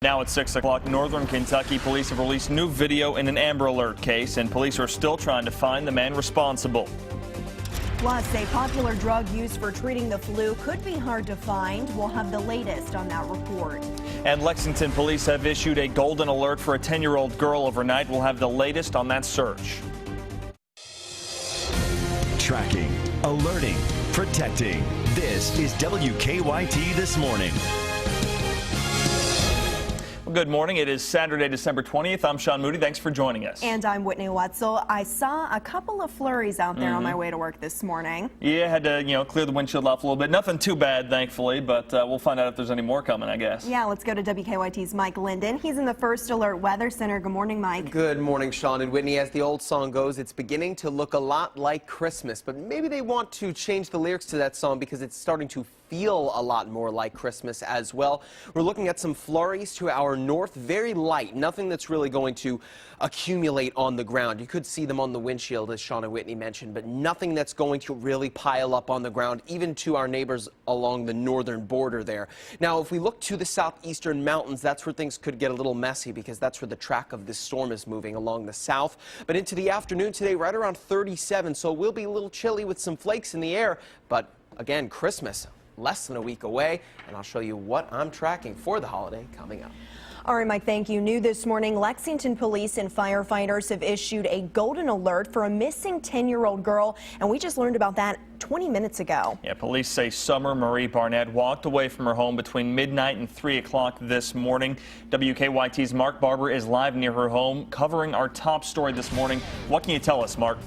Now at 6 o'clock, Northern Kentucky police have released new video in an Amber Alert case, and police are still trying to find the man responsible. Plus, a popular drug used for treating the flu could be hard to find. We'll have the latest on that report. And Lexington police have issued a golden alert for a 10-year-old girl overnight. We'll have the latest on that search. Tracking, alerting, protecting. This is WKYT This Morning. Well, good morning. It is Saturday, December 20th. I'm Sean Moody. Thanks for joining us. And I'm Whitney Wetzel. I saw a couple of flurries out there on my way to work this morning. Yeah, had to, clear the windshield off a little bit. Nothing too bad, thankfully, but we'll find out if there's any more coming, I guess. Yeah, let's go to WKYT's Mike Linden. He's in the First Alert Weather Center. Good morning, Mike. Good morning, Sean and Whitney. As the old song goes, it's beginning to look a lot like Christmas, but maybe they want to change the lyrics to that song because it's starting to feel a lot more like Christmas as well. We're looking at some flurries to our north, very light, nothing that's really going to accumulate on the ground. You could see them on the windshield, as Sean and Whitney mentioned, but nothing that's going to really pile up on the ground, even to our neighbors along the northern border there. Now, if we look to the southeastern mountains, that's where things could get a little messy because that's where the track of this storm is moving along the south. But into the afternoon today, right around 37, so it will be a little chilly with some flakes in the air, but again, Christmas less than a week away, and I'll show you what I'm tracking for the holiday coming up. All right, Mike, thank you. New this morning, Lexington police and firefighters have issued a golden alert for a missing 10-year-old girl, and we just learned about that 20 minutes ago. Yeah, police say Summer Marie Barnett walked away from her home between midnight and 3 o'clock this morning. WKYT's Mark Barber is live near her home, covering our top story this morning. What can you tell us, Mark?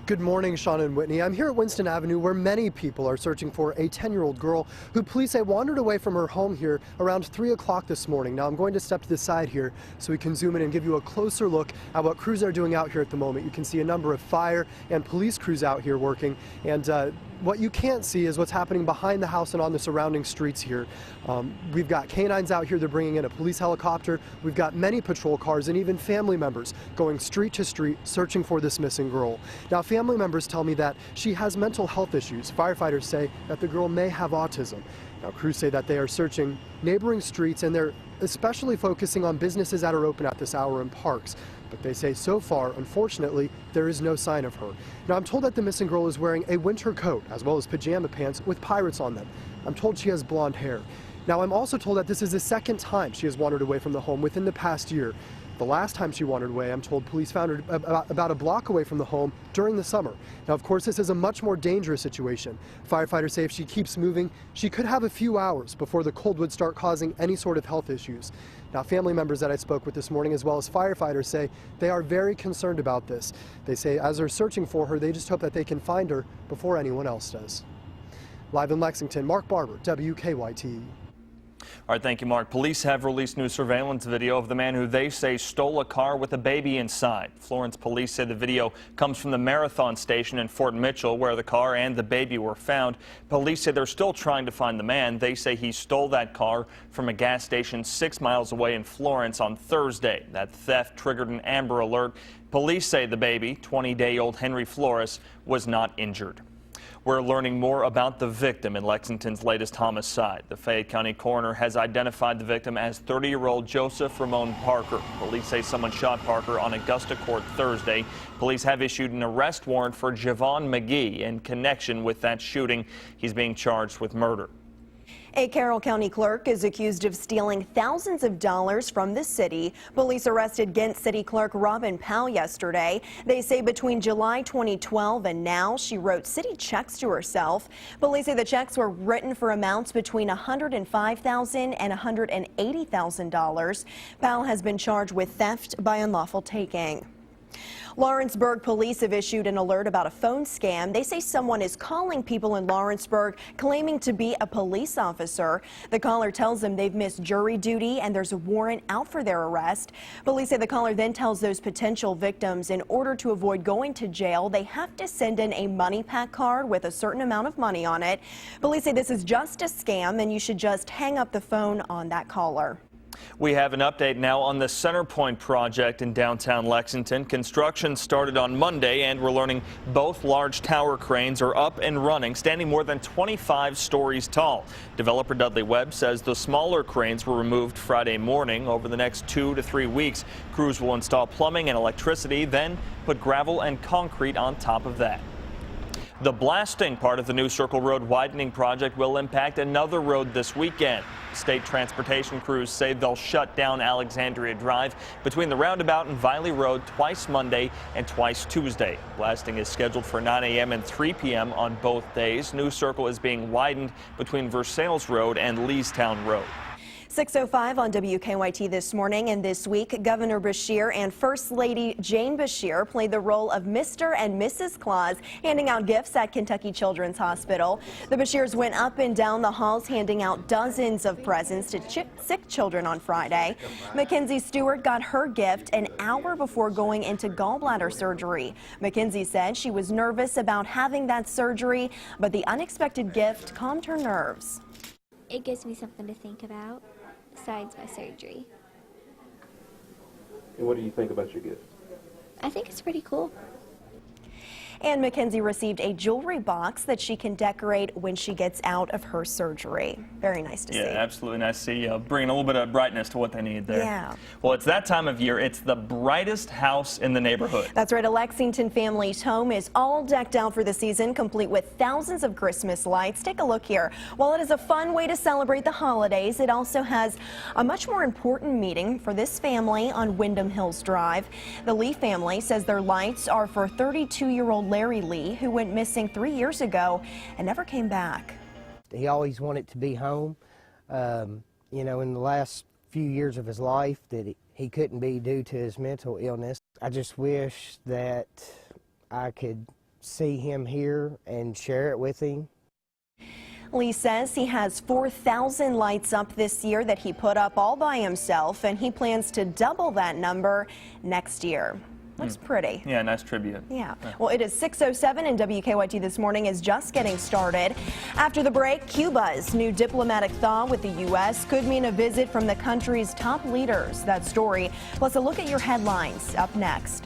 Good morning, Sean and Whitney. I'm here at Winston Avenue where many people are searching for a 10-year-old girl who police say wandered away from her home here around 3 o'clock this morning. Now I'm going to step to the side here so we can zoom in and give you a closer look at what crews are doing out here at the moment. You can see a number of fire and police crews out here working, and what you can't see is what's happening behind the house and on the surrounding streets here. We've got canines out here. They're bringing in a police helicopter. We've got many patrol cars and even family members going street to street searching for this missing girl. Now, family members tell me that she has mental health issues. Firefighters say that the girl may have autism. Now, crews say that they are searching neighboring streets, and they're especially focusing on businesses that are open at this hour and parks. But they say so far, unfortunately, there is no sign of her. Now, I'm told that the missing girl is wearing a winter coat as well as pajama pants with pirates on them. I'm told she has blonde hair. Now, I'm also told that this is the second time she has wandered away from the home within the past year. The last time she wandered away, I'm told police found her about a block away from the home during the summer. Now, of course, this is a much more dangerous situation. Firefighters say if she keeps moving, she could have a few hours before the cold would start causing any sort of health issues. Now, family members that I spoke with this morning, as well as firefighters, say they are very concerned about this. They say as they're searching for her, they just hope that they can find her before anyone else does. Live in Lexington, Mark Barber, WKYT. All right, thank you, Mark. Police have released new surveillance video of the man who they say stole a car with a baby inside. Florence police say the video comes from the Marathon station in Fort Mitchell, where the car and the baby were found. Police say they're still trying to find the man. They say he stole that car from a gas station 6 miles away in Florence on Thursday. That theft triggered an Amber Alert. Police say the baby, 20-day-old Henry Flores, was not injured. We're learning more about the victim in Lexington's latest homicide. The Fayette County coroner has identified the victim as 30-year-old Joseph Ramon Parker. Police say someone shot Parker on Augusta Court Thursday. Police have issued an arrest warrant for Javon McGee in connection with that shooting. He's being charged with murder. A Carroll County clerk is accused of stealing thousands of dollars from the city. Police arrested Ghent City Clerk Robin Powell yesterday. They say between July 2012 and now, she wrote city checks to herself. Police say the checks were written for amounts between $105,000 and $180,000. Powell has been charged with theft by unlawful taking. Lawrenceburg police have issued an alert about a phone scam. They say someone is calling people in Lawrenceburg claiming to be a police officer. The caller tells them they've missed jury duty and there's a warrant out for their arrest. Police say the caller then tells those potential victims in order to avoid going to jail, they have to send in a money pack card with a certain amount of money on it. Police say this is just a scam and you should just hang up the phone on that caller. We have an update now on the Centerpoint project in downtown Lexington. Construction started on Monday, and we're learning both large tower cranes are up and running, standing more than 25 stories tall. Developer Dudley Webb says the smaller cranes were removed Friday morning. Over the next 2 to 3 weeks, crews will install plumbing and electricity, then put gravel and concrete on top of that. The blasting part of the new Circle Road widening project will impact another road this weekend. State transportation crews say they'll shut down Alexandria Drive between the roundabout and Viley Road twice Monday and twice Tuesday. Blasting is scheduled for 9 a.m. and 3 p.m. on both days. New Circle is being widened between Versailles Road and Leestown Road. 6:05 on WKYT this morning, and this week, Governor Beshear and First Lady Jane Beshear played the role of Mr. and Mrs. Claus, handing out gifts at Kentucky Children's Hospital. The Beshears went up and down the halls handing out dozens of presents to sick children on Friday. Mackenzie Stewart got her gift an hour before going into gallbladder surgery. Mackenzie said she was nervous about having that surgery, but the unexpected gift calmed her nerves. It gives me something to think about besides my surgery. And what do you think about your gift? I think it's pretty cool. And Mackenzie received a jewelry box that she can decorate when she gets out of her surgery. Very nice to see. Yeah, absolutely nice to see. Bringing a little bit of brightness to what they need there. Yeah. Well, it's that time of year. It's the brightest house in the neighborhood. That's right. A Lexington family's home is all decked out for the season, complete with thousands of Christmas lights. Take a look here. While it is a fun way to celebrate the holidays, it also has a much more important meaning for this family on Wyndham Hills Drive. The Lee family says their lights are for 32-year-old Larry Lee, who went missing 3 years ago and never came back. He always wanted to be home. You know, in the last few years of his life that he couldn't be due to his mental illness. I just wish that I could see him here and share it with him. Lee says he has 4,000 lights up this year that he put up all by himself, and he plans to double that number next year. Looks pretty. Yeah, nice tribute. Yeah. Well, it is 6:07 and WKYT This Morning is just getting started. After the break, Cuba's new diplomatic thaw with the U.S. could mean a visit from the country's top leaders. That story, plus a look at your headlines, up next.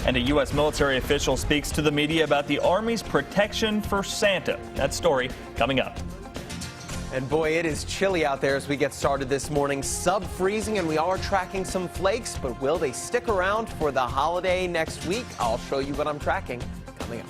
And a U.S. military official speaks to the media about the Army's protection for Santa. That story coming up. And boy, it is chilly out there as we get started this morning. Sub-freezing, and we are tracking some flakes, but will they stick around for the holiday next week? I'll show you what I'm tracking coming up.